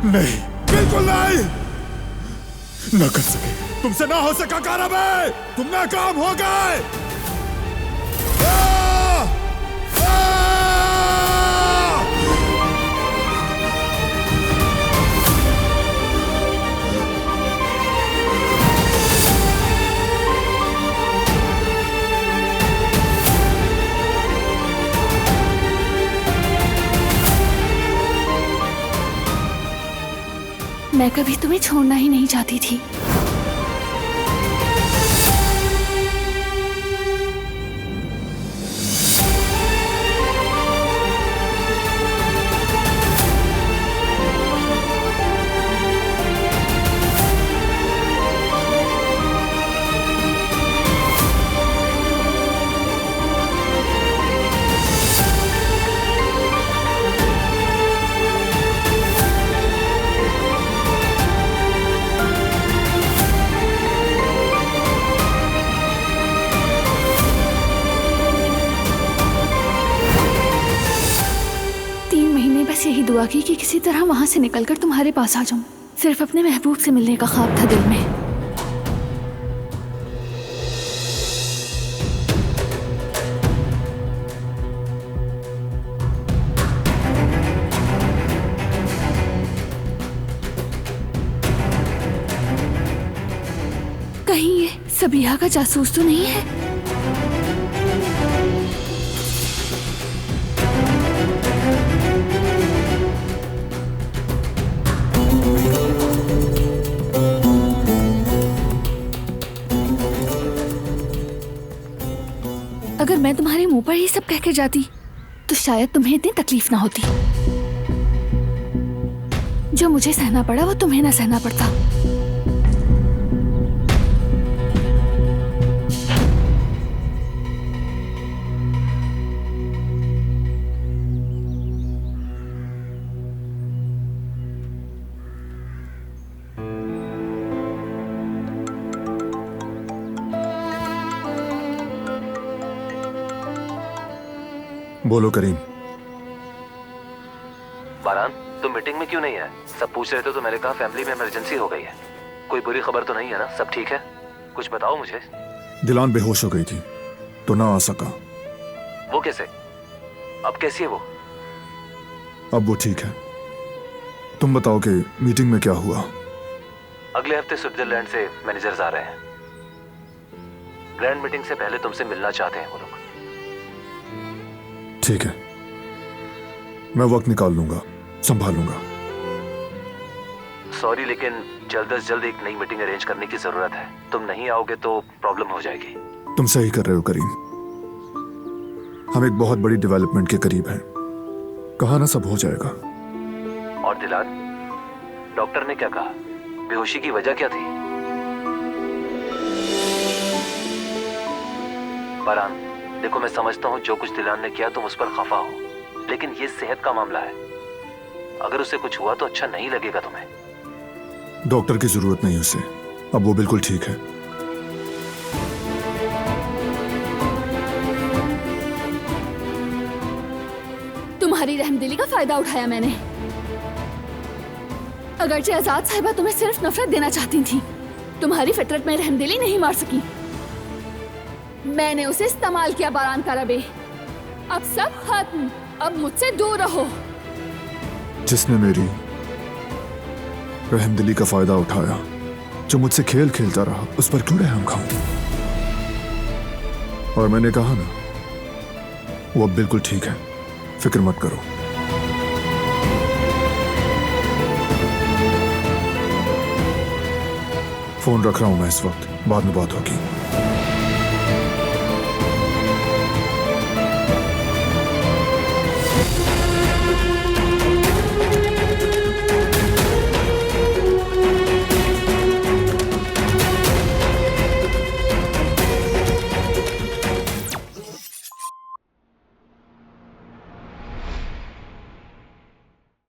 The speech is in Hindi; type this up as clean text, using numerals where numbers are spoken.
नहीं, बिल्कुल नहीं। ना कर सके, तुमसे ना हो सका कारब है, तुम नाकाम हो गए। मैं कभी तुम्हें छोड़ना ही नहीं चाहती थी। यही दुआ की कि किसी तरह वहां से निकलकर तुम्हारे पास आ जाऊं। सिर्फ अपने महबूब से मिलने का ख्वाब था दिल में। कहीं ये सबीहा का जासूस तो नहीं है? अगर मैं तुम्हारे मुंह पर ये सब कह के जाती तो शायद तुम्हें इतनी तकलीफ ना होती। जो मुझे सहना पड़ा वो तुम्हें ना सहना पड़ता। बोलो करीम। बारान, तुम मीटिंग में क्यों नहीं है? सब पूछ रहे थे तो मैंने कहा फैमिली में इमरजेंसी हो गई है। कोई बुरी खबर तो नहीं है ना? सब ठीक है? कुछ बताओ मुझे। दिलान बेहोश हो गई थी तो ना आ सका। वो कैसे? अब कैसी है वो? अब वो ठीक है। तुम बताओ कि मीटिंग में क्या हुआ? अगले हफ्ते स्विट्जरलैंड से मैनेजर्स आ रहे हैं। ग्रैंड मीटिंग से पहले तुमसे मिलना चाहते हैं वो लोग। ठीक है, मैं वक्त निकाल लूंगा, संभालूंगा। सॉरी, लेकिन जल्द से जल्द एक नई मीटिंग अरेंज करने की जरूरत है। तुम नहीं आओगे तो प्रॉब्लम हो जाएगी। तुम सही कर रहे हो करीम। हम एक बहुत बड़ी डेवलपमेंट के करीब हैं। कहा ना सब हो जाएगा। और दिलान, डॉक्टर ने क्या कहा? बेहोशी की वजह क्या थी? बारान, देखो मैं समझता हूँ जो कुछ दिलान ने किया तुम उस पर खफा हो, लेकिन ये सेहत का मामला है। अगर उससे कुछ हुआ तो अच्छा नहीं लगेगा तुम्हें। डॉक्टर की जरूरत नहीं उसे, अब वो बिल्कुल ठीक है। तुम्हारी रहमदिली का फायदा उठाया मैंने। अगरचे आजाद साहिबा तुम्हें सिर्फ नफरत देना चाहती थी, तुम्हारी फितरत में रहमदिली नहीं मार सकी। मैंने उसे इस्तेमाल किया बारान कारबे। अब सब खत्म, अब मुझसे दूर रहो। जिसने मेरी रहमदिली का फायदा उठाया, जो मुझसे खेल खेलता रहा, उस पर क्यों रहम खाऊं? और मैंने कहा ना, वो अब बिल्कुल ठीक है, फिक्र मत करो। फोन रख रहा हूं मैं इस वक्त, बाद में बात होगी।